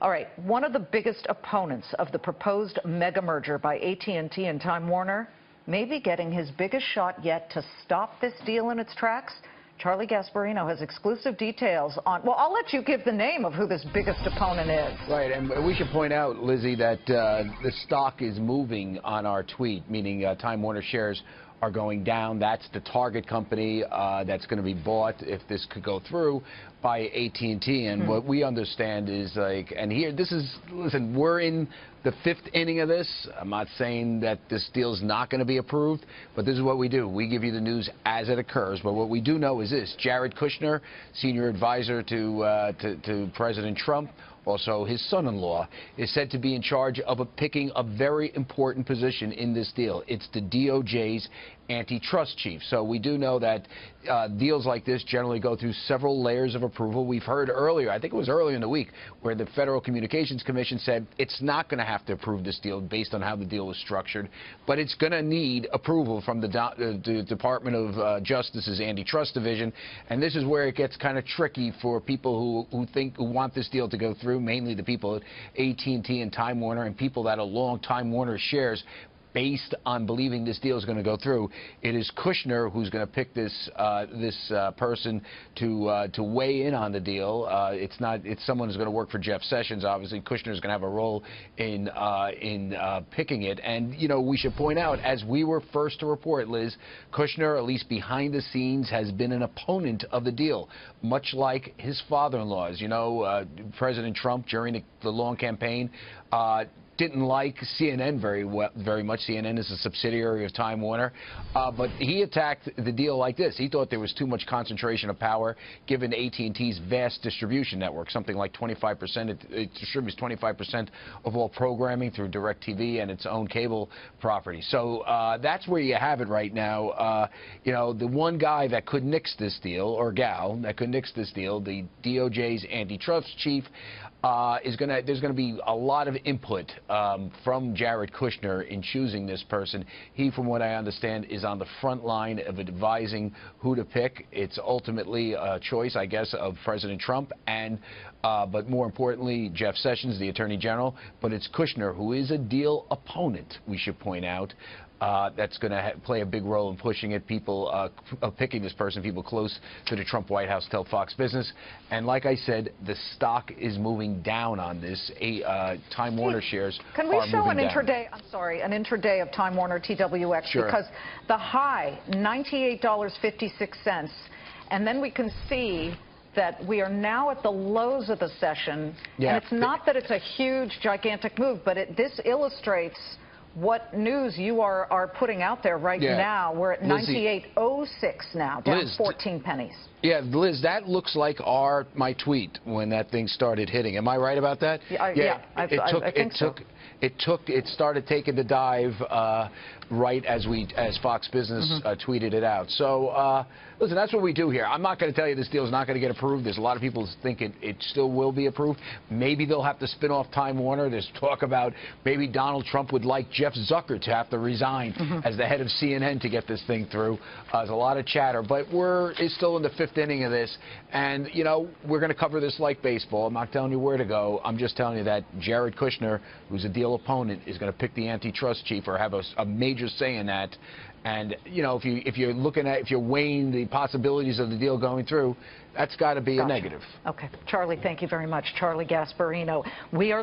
All right, one of the biggest opponents of the proposed mega merger by AT&T and Time Warner may be getting his biggest shot yet to stop this deal in its tracks. Charlie Gasparino has exclusive details on, well, I'll let you give the name of who this biggest opponent is. Right, and we should point out, Lizzie, that the stock is moving on our tweet, meaning Time Warner shares are going down. That's the target company that's going to be bought if this could go through by AT&T. And what we understand is, like, and here, this is, listen, we're in the fifth inning of this. I'm not saying that this deal's not going to be approved, but this is what we do. We give you the news as it occurs. But what we do know is this: Jared Kushner, senior advisor to President Trump, also his son-in-law, is said to be in charge of picking a very important position in this deal. It's the DOJ's antitrust chief. So we do know that deals like this generally go through several layers of approval. We've heard earlier, I think it was earlier in the week, where the Federal Communications Commission said it's not going to have to approve this deal based on how the deal was structured, but it's going to need approval from the Department of Justice's antitrust division. And this is where it gets kind of tricky for people who want this deal to go through, mainly the people at AT&T and Time Warner and people that are long Time Warner shares based on believing this deal is going to go through. It is Kushner who's going to pick this person to weigh in on the deal. It's someone who's going to work for Jeff Sessions. Obviously, Kushner is going to have a role in picking it. And you know, we should point out, as we were first to report, Liz, Kushner, at least behind the scenes, has been an opponent of the deal, much like his father-in-law. As you know, President Trump during the long campaign didn't like CNN very much. CNN is a subsidiary of Time Warner, but he attacked the deal like this. He thought there was too much concentration of power given AT&T's vast distribution network, something like 25%. It distributes 25% of all programming through DirecTV and its own cable property. So that's where you have it right now. You know, the one guy that could nix this deal, or gal that could nix this deal, the DOJ's antitrust chief, there's going to be a lot of input from Jared Kushner in choosing this person. He, from what I understand, is on the front line of advising who to pick. It's ultimately a choice, I guess, of President Trump and, but more importantly, Jeff Sessions, the Attorney General. But it's Kushner, who is a deal opponent, we should point out, that's going to play a big role in pushing it. People picking this person, people close to the Trump White House tell Fox Business. And like I said, the stock is moving down on this. Time Warner shares are moving down. Can we show an intraday? I'm sorry, an intraday of Time Warner TWX? Sure. Because the high, $98.56, and then we can see that we are now at the lows of the session. Yeah. And it's not that it's a huge, gigantic move, but this illustrates what news you are putting out there right now. We're at 98.06 now, down 14 pennies. Yeah, Liz, that looks like my tweet when that thing started hitting. Am I right about that? Yeah, I think so. It started taking the dive right as Fox Business tweeted it out. So listen, that's what we do here. I'm not going to tell you this deal is not going to get approved. There's a lot of people think it still will be approved. Maybe they'll have to spin off Time Warner. There's talk about maybe Donald Trump would like Jeff Zucker to have to resign as the head of CNN to get this thing through. There's a lot of chatter, but it's still in the fifth inning of this, and you know, we're going to cover this like baseball. I'm not telling you where to go. I'm just telling you that Jared Kushner, who's a deal opponent, is going to pick the antitrust chief or have a major say in that. And you know, if you're weighing the possibilities of the deal going through, that's got to be a negative. Okay, Charlie, thank you very much. Charlie Gasparino. We are